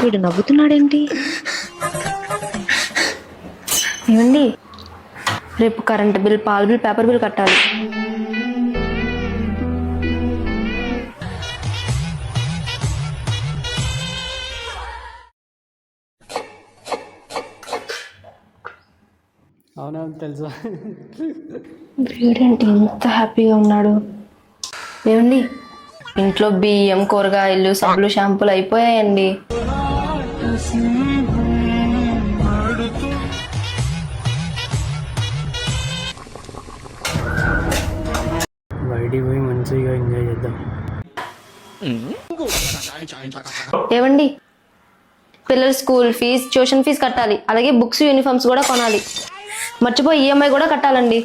వీడు నవ్వుతున్నాడేంటి? ఏమండి, రేపు కరెంట్ బిల్, పాల బిల్, పేపర్ బిల్ కట్టాలి. అవునా, తెలుసా? వీడేంటి ఎంత హ్యాపీగా ఉన్నాడు? ఏమండి, ఇంట్లో బియ్యం, కూరగాయలు, సబ్బులు, షాంపూలు అయిపోయాయండి. బయటికి పోయి మంచిగా ఎంజాయ్ చేద్దాం. ఏమండి, పిల్లల స్కూల్ ఫీజు, ట్యూషన్ ఫీజు కట్టాలి. అలాగే బుక్స్, యూనిఫామ్స్ కూడా కొనాలి. మర్చిపోయి ఈఎంఐ కూడా కట్టాలండి.